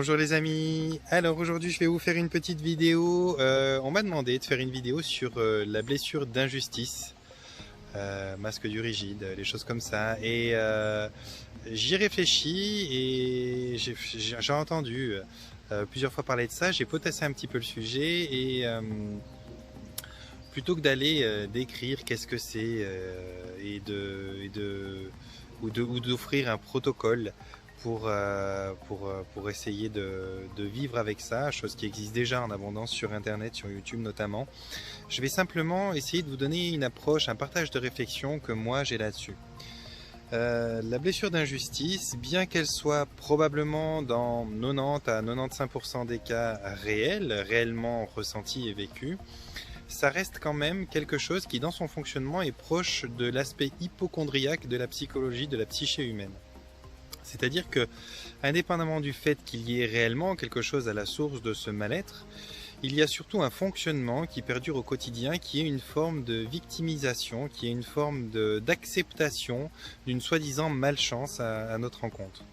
Bonjour les amis, alors aujourd'hui je vais vous faire une petite vidéo, on m'a demandé de faire une vidéo sur la blessure d'injustice, masque du rigide, les choses comme ça, et j'y réfléchis et j'ai entendu plusieurs fois parler de ça, j'ai potassé un petit peu le sujet et plutôt que d'aller décrire qu'est-ce que c'est ou d'offrir un protocole pour essayer de vivre avec ça, chose qui existe déjà en abondance sur Internet, sur YouTube notamment. Je vais simplement essayer de vous donner une approche, un partage de réflexion que moi j'ai là-dessus. La blessure d'injustice, bien qu'elle soit probablement dans 90 à 95% des cas réellement ressentie et vécue, ça reste quand même quelque chose qui dans son fonctionnement est proche de l'aspect hypocondriaque de la psychologie, de la psyché humaine. C'est-à-dire que, indépendamment du fait qu'il y ait réellement quelque chose à la source de ce mal-être, il y a surtout un fonctionnement qui perdure au quotidien, qui est une forme de victimisation, qui est une forme d'acceptation d'une soi-disant malchance à notre encontre.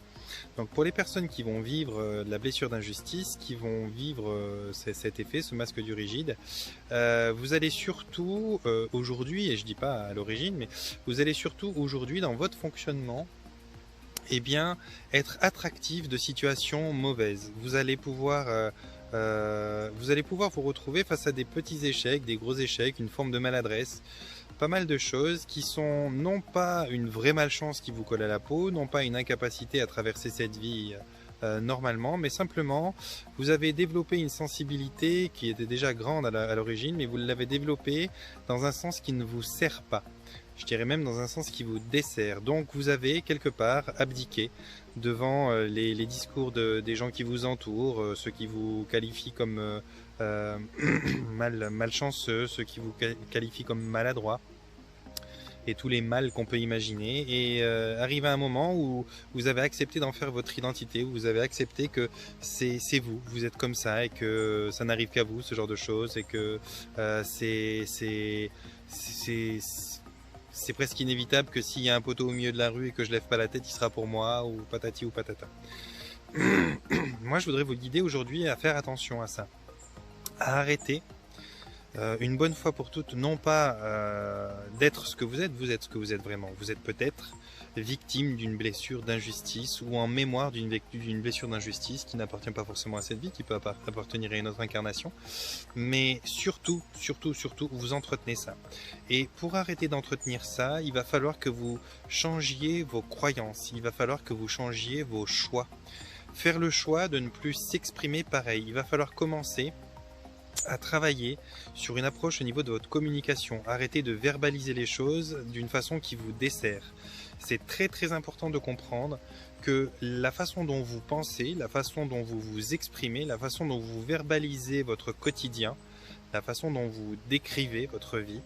Donc pour les personnes qui vont vivre la blessure d'injustice, qui vont vivre cet effet, ce masque du rigide, vous allez surtout aujourd'hui, et je ne dis pas à l'origine, mais vous allez surtout aujourd'hui dans votre fonctionnement être attractif de situations mauvaises. Vous allez pouvoir vous retrouver face à des petits échecs, des gros échecs, une forme de maladresse, pas mal de choses qui sont non pas une vraie malchance qui vous colle à la peau, non pas une incapacité à traverser cette vie normalement, mais simplement vous avez développé une sensibilité qui était déjà grande à l'origine, mais vous l'avez développée dans un sens qui ne vous sert pas. Je dirais même dans un sens qui vous dessert. Donc vous avez quelque part abdiqué devant les discours des gens qui vous entourent, ceux qui vous qualifient comme malchanceux, ceux qui vous qualifient comme maladroit, et tous les mal qu'on peut imaginer. Et arrive à un moment où vous avez accepté d'en faire votre identité, où vous avez accepté que c'est vous, vous êtes comme ça, et que ça n'arrive qu'à vous, ce genre de choses, et que c'est presque inévitable que s'il y a un poteau au milieu de la rue et que je lève pas la tête, il sera pour moi, ou patati ou patata. Moi, je voudrais vous guider aujourd'hui à faire attention à ça, à arrêter une bonne fois pour toutes, non pas d'être ce que vous êtes ce que vous êtes vraiment. Vous êtes peut-être victime d'une blessure d'injustice ou en mémoire d'une blessure d'injustice qui n'appartient pas forcément à cette vie, qui peut appartenir à une autre incarnation. Mais surtout, vous entretenez ça. Et pour arrêter d'entretenir ça, il va falloir que vous changiez vos croyances, il va falloir que vous changiez vos choix. Faire le choix de ne plus s'exprimer pareil. Il va falloir commencer à travailler sur une approche au niveau de votre communication. Arrêtez de verbaliser les choses d'une façon qui vous dessert. C'est très important de comprendre que la façon dont vous pensez, la façon dont vous vous exprimez, la façon dont vous verbalisez votre quotidien, la façon dont vous décrivez votre vie,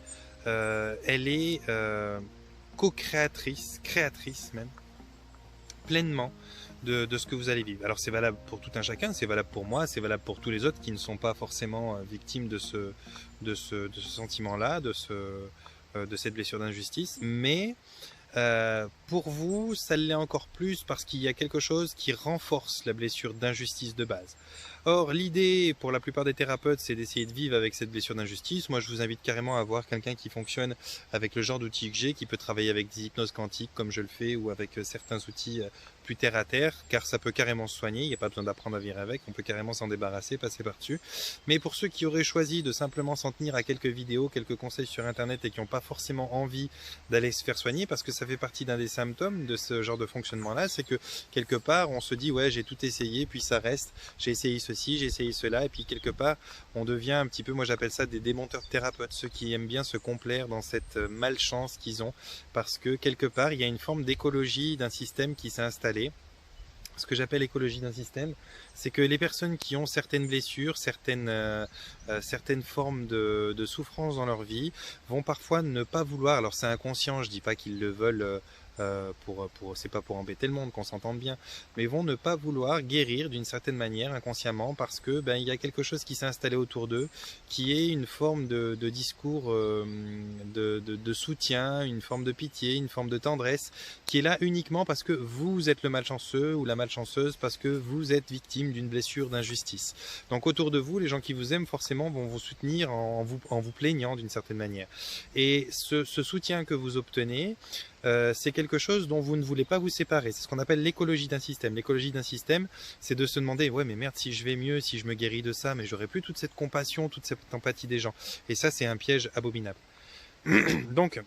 elle est co-créatrice, créatrice même, pleinement de ce que vous allez vivre. Alors c'est valable pour tout un chacun, c'est valable pour moi, c'est valable pour tous les autres qui ne sont pas forcément victimes de ce sentiment-là, de cette blessure d'injustice, mais pour vous, ça l'est encore plus parce qu'il y a quelque chose qui renforce la blessure d'injustice de base. Or, l'idée pour la plupart des thérapeutes, c'est d'essayer de vivre avec cette blessure d'injustice. Moi, je vous invite carrément à voir quelqu'un qui fonctionne avec le genre d'outils que j'ai, qui peut travailler avec des hypnoses quantiques comme je le fais, ou avec certains outils plus terre à terre, car ça peut carrément se soigner, il n'y a pas besoin d'apprendre à vivre avec, on peut carrément s'en débarrasser, passer par-dessus. Mais pour ceux qui auraient choisi de simplement s'en tenir à quelques vidéos, quelques conseils sur internet et qui n'ont pas forcément envie d'aller se faire soigner, parce que ça fait partie d'un des symptômes de ce genre de fonctionnement-là, c'est que quelque part on se dit ouais j'ai tout essayé, puis ça reste, j'ai essayé ceci, j'ai essayé cela, et puis quelque part on devient un petit peu, moi j'appelle ça des démonteurs de thérapeutes, ceux qui aiment bien se complaire dans cette malchance qu'ils ont, parce que quelque part il y a une forme d'écologie d'un système qui s'est installé. Ce que j'appelle écologie d'un système, c'est que les personnes qui ont certaines blessures, certaines formes de souffrance dans leur vie, vont parfois ne pas vouloir, alors c'est inconscient, je dis pas qu'ils le veulent c'est pas pour embêter le monde, qu'on s'entende bien, mais vont ne pas vouloir guérir d'une certaine manière inconsciemment parce que il y a quelque chose qui s'est installé autour d'eux, qui est une forme de discours de soutien, une forme de pitié, une forme de tendresse, qui est là uniquement parce que vous êtes le malchanceux ou la malchanceuse, parce que vous êtes victime d'une blessure, d'injustice. Donc autour de vous, les gens qui vous aiment forcément vont vous soutenir en vous plaignant d'une certaine manière. Et ce soutien que vous obtenez, c'est quelque chose dont vous ne voulez pas vous séparer. C'est ce qu'on appelle l'écologie d'un système. L'écologie d'un système, c'est de se demander, ouais mais merde, si je vais mieux, si je me guéris de ça, mais j'aurai plus toute cette compassion, toute cette empathie des gens. Et ça, c'est un piège abominable. Donc,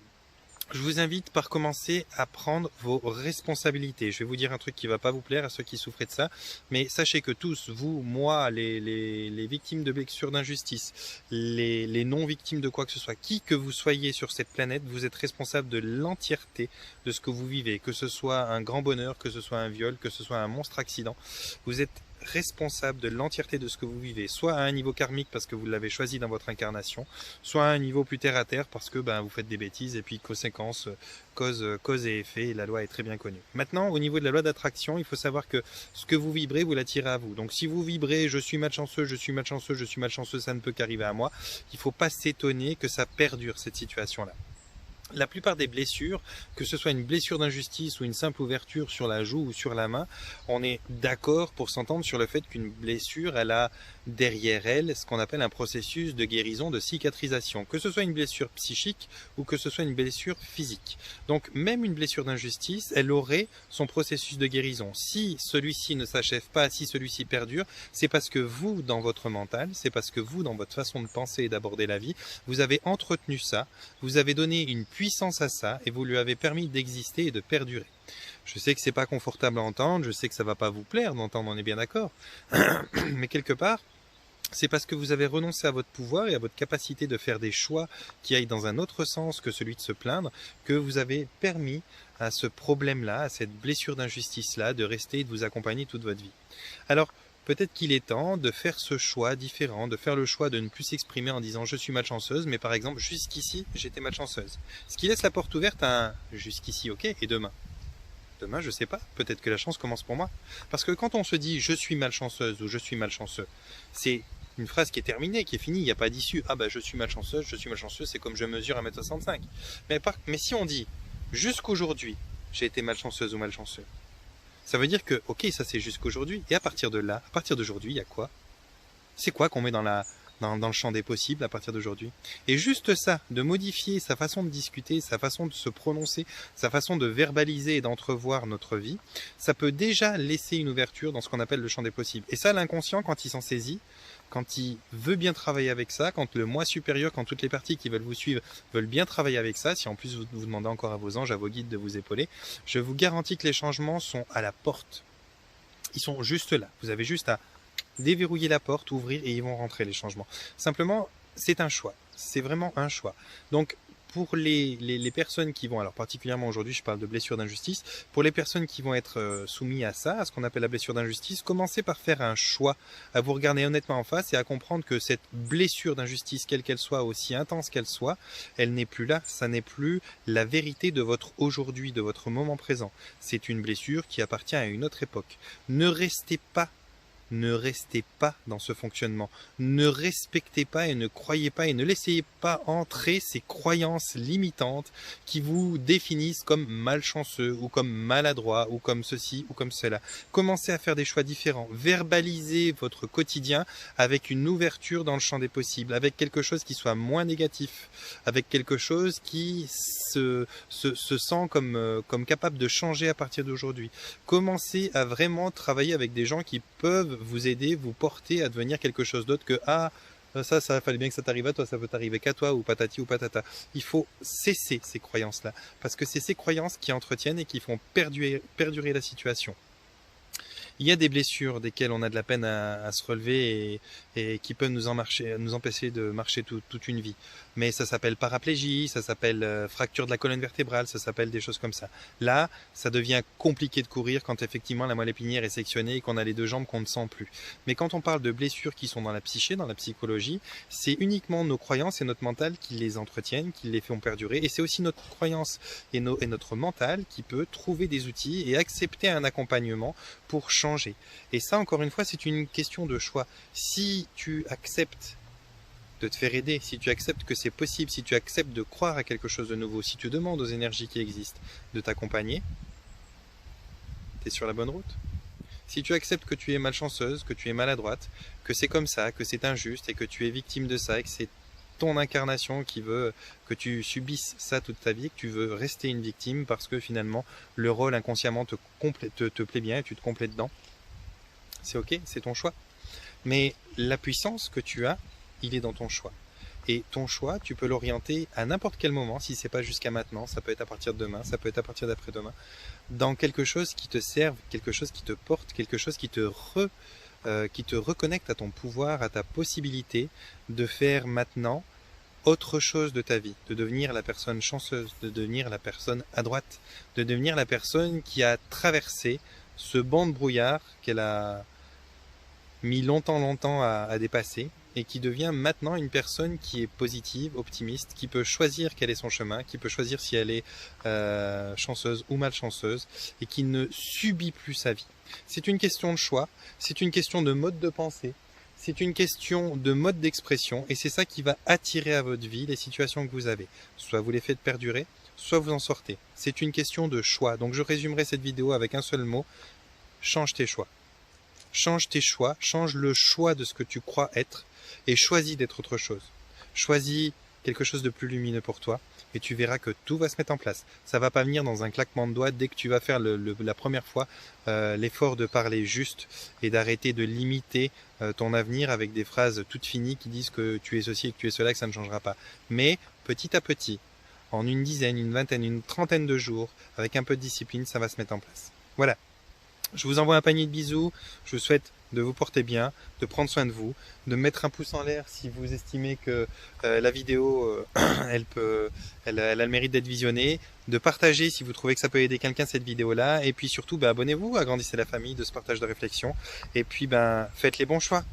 je vous invite par commencer à prendre vos responsabilités. Je vais vous dire un truc qui va pas vous plaire à ceux qui souffrent de ça, mais sachez que tous, vous, moi, les victimes de blessures d'injustice, les non-victimes de quoi que ce soit, qui que vous soyez sur cette planète, vous êtes responsable de l'entièreté de ce que vous vivez, que ce soit un grand bonheur, que ce soit un viol, que ce soit un monstre accident. Vous êtes responsable de l'entièreté de ce que vous vivez, soit à un niveau karmique parce que vous l'avez choisi dans votre incarnation, soit à un niveau plus terre à terre parce que vous faites des bêtises et puis conséquences, cause et effet, et la loi est très bien connue. Maintenant, au niveau de la loi d'attraction, il faut savoir que ce que vous vibrez, vous l'attirez à vous. Donc si vous vibrez, je suis malchanceux, je suis malchanceux, je suis malchanceux, ça ne peut qu'arriver à moi, il ne faut pas s'étonner que ça perdure cette situation-là. La plupart des blessures, que ce soit une blessure d'injustice ou une simple ouverture sur la joue ou sur la main, on est d'accord pour s'entendre sur le fait qu'une blessure, elle a derrière elle ce qu'on appelle un processus de guérison, de cicatrisation, que ce soit une blessure psychique ou que ce soit une blessure physique. Donc même une blessure d'injustice, elle aurait son processus de guérison. Si celui-ci ne s'achève pas, si celui-ci perdure, c'est parce que vous, dans votre mental, c'est parce que vous, dans votre façon de penser et d'aborder la vie, vous avez entretenu ça, vous avez donné une puissance à ça et vous lui avez permis d'exister et de perdurer. Je sais que c'est pas confortable à entendre, je sais que ça va pas vous plaire d'entendre, on est bien d'accord, mais quelque part, c'est parce que vous avez renoncé à votre pouvoir et à votre capacité de faire des choix qui aillent dans un autre sens que celui de se plaindre, que vous avez permis à ce problème-là, à cette blessure d'injustice-là, de rester et de vous accompagner toute votre vie. Alors, peut-être qu'il est temps de faire ce choix différent, de faire le choix de ne plus s'exprimer en disant « je suis malchanceuse », mais par exemple « jusqu'ici, j'étais malchanceuse ». Ce qui laisse la porte ouverte à un « jusqu'ici, ok, et demain ». Demain, je sais pas, peut-être que la chance commence pour moi. Parce que quand on se dit « je suis malchanceuse » ou « je suis malchanceux », c'est une phrase qui est terminée, qui est finie, il n'y a pas d'issue. Ah je suis malchanceuse, c'est comme je mesure 1m65. Mais si on dit « jusqu'aujourd'hui, j'ai été malchanceuse ou malchanceux », ça veut dire que, ok, ça c'est jusqu'aujourd'hui, et à partir de là, à partir d'aujourd'hui, il y a quoi? C'est quoi qu'on met dans le champ des possibles à partir d'aujourd'hui? Et juste ça, de modifier sa façon de discuter, sa façon de se prononcer, sa façon de verbaliser et d'entrevoir notre vie, ça peut déjà laisser une ouverture dans ce qu'on appelle le champ des possibles. Et ça, l'inconscient, quand il s'en saisit, quand il veut bien travailler avec ça, quand le moi supérieur, quand toutes les parties qui veulent vous suivre veulent bien travailler avec ça, si en plus vous demandez encore à vos anges, à vos guides de vous épauler, je vous garantis que les changements sont à la porte. Ils sont juste là. Vous avez juste à déverrouiller la porte, ouvrir et ils vont rentrer les changements. Simplement, c'est un choix. C'est vraiment un choix. Donc, pour les personnes qui vont, alors particulièrement aujourd'hui, je parle de blessure d'injustice, pour les personnes qui vont être soumises à ça, à ce qu'on appelle la blessure d'injustice, commencez par faire un choix, à vous regarder honnêtement en face et à comprendre que cette blessure d'injustice, quelle qu'elle soit, aussi intense qu'elle soit, elle n'est plus là, ça n'est plus la vérité de votre aujourd'hui, de votre moment présent. C'est une blessure qui appartient à une autre époque. Ne restez pas dans ce fonctionnement. Ne respectez pas et ne croyez pas et ne laissez pas entrer ces croyances limitantes qui vous définissent comme malchanceux ou comme maladroit ou comme ceci ou comme cela. Commencez à faire des choix différents. Verbalisez votre quotidien avec une ouverture dans le champ des possibles, avec quelque chose qui soit moins négatif, avec quelque chose qui se sent comme capable de changer à partir d'aujourd'hui. Commencez à vraiment travailler avec des gens qui peuvent vous aider, vous porter à devenir quelque chose d'autre que ça fallait bien que ça t'arrive à toi, ça peut t'arriver qu'à toi ou patati ou patata. Il faut cesser ces croyances-là parce que c'est ces croyances qui entretiennent et qui font perdurer la situation. Il y a des blessures desquelles on a de la peine à se relever et qui peuvent nous empêcher de marcher toute une vie. Mais ça s'appelle paraplégie, ça s'appelle fracture de la colonne vertébrale, ça s'appelle des choses comme ça. Là, ça devient compliqué de courir quand effectivement la moelle épinière est sectionnée et qu'on a les deux jambes qu'on ne sent plus. Mais quand on parle de blessures qui sont dans la psyché, dans la psychologie, c'est uniquement nos croyances et notre mental qui les entretiennent, qui les font perdurer. Et c'est aussi notre croyance et notre mental qui peut trouver des outils et accepter un accompagnement pour changer. Et ça, encore une fois, c'est une question de choix. Si tu acceptes de te faire aider, si tu acceptes que c'est possible, si tu acceptes de croire à quelque chose de nouveau, si tu demandes aux énergies qui existent de t'accompagner, tu es sur la bonne route. Si tu acceptes que tu es malchanceuse, que tu es maladroite, que c'est comme ça, que c'est injuste et que tu es victime de ça et que c'est ton incarnation qui veut que tu subisses ça toute ta vie, que tu veux rester une victime parce que finalement le rôle inconsciemment te plaît bien et tu te complètes dedans, c'est ok, c'est ton choix. Mais la puissance que tu as, il est dans ton choix. Et ton choix, tu peux l'orienter à n'importe quel moment, si c'est pas jusqu'à maintenant, ça peut être à partir de demain, ça peut être à partir d'après-demain, dans quelque chose qui te serve, quelque chose qui te porte, quelque chose qui te reconnecte à ton pouvoir, à ta possibilité de faire maintenant autre chose de ta vie, de devenir la personne chanceuse, de devenir la personne à droite, de devenir la personne qui a traversé ce banc de brouillard qu'elle a mis longtemps à dépasser et qui devient maintenant une personne qui est positive, optimiste, qui peut choisir quel est son chemin, qui peut choisir si elle est chanceuse ou malchanceuse et qui ne subit plus sa vie. C'est une question de choix, c'est une question de mode de pensée, c'est une question de mode d'expression et c'est ça qui va attirer à votre vie les situations que vous avez. Soit vous les faites perdurer, soit vous en sortez. C'est une question de choix. Donc je résumerai cette vidéo avec un seul mot, change tes choix. Change tes choix, change le choix de ce que tu crois être et choisis d'être autre chose. Choisis quelque chose de plus lumineux pour toi et tu verras que tout va se mettre en place. Ça va pas venir dans un claquement de doigts dès que tu vas faire la première fois l'effort de parler juste et d'arrêter de limiter ton avenir avec des phrases toutes finies qui disent que tu es ceci et que tu es cela, que ça ne changera pas. Mais petit à petit, en une dizaine, une vingtaine, une trentaine de jours, avec un peu de discipline, ça va se mettre en place. Voilà. Je vous envoie un panier de bisous, je vous souhaite de vous porter bien, de prendre soin de vous, de mettre un pouce en l'air si vous estimez que la vidéo, elle a le mérite d'être visionnée, de partager si vous trouvez que ça peut aider quelqu'un cette vidéo-là, et puis surtout, abonnez-vous, agrandissez la famille de ce partage de réflexion, et puis faites les bons choix.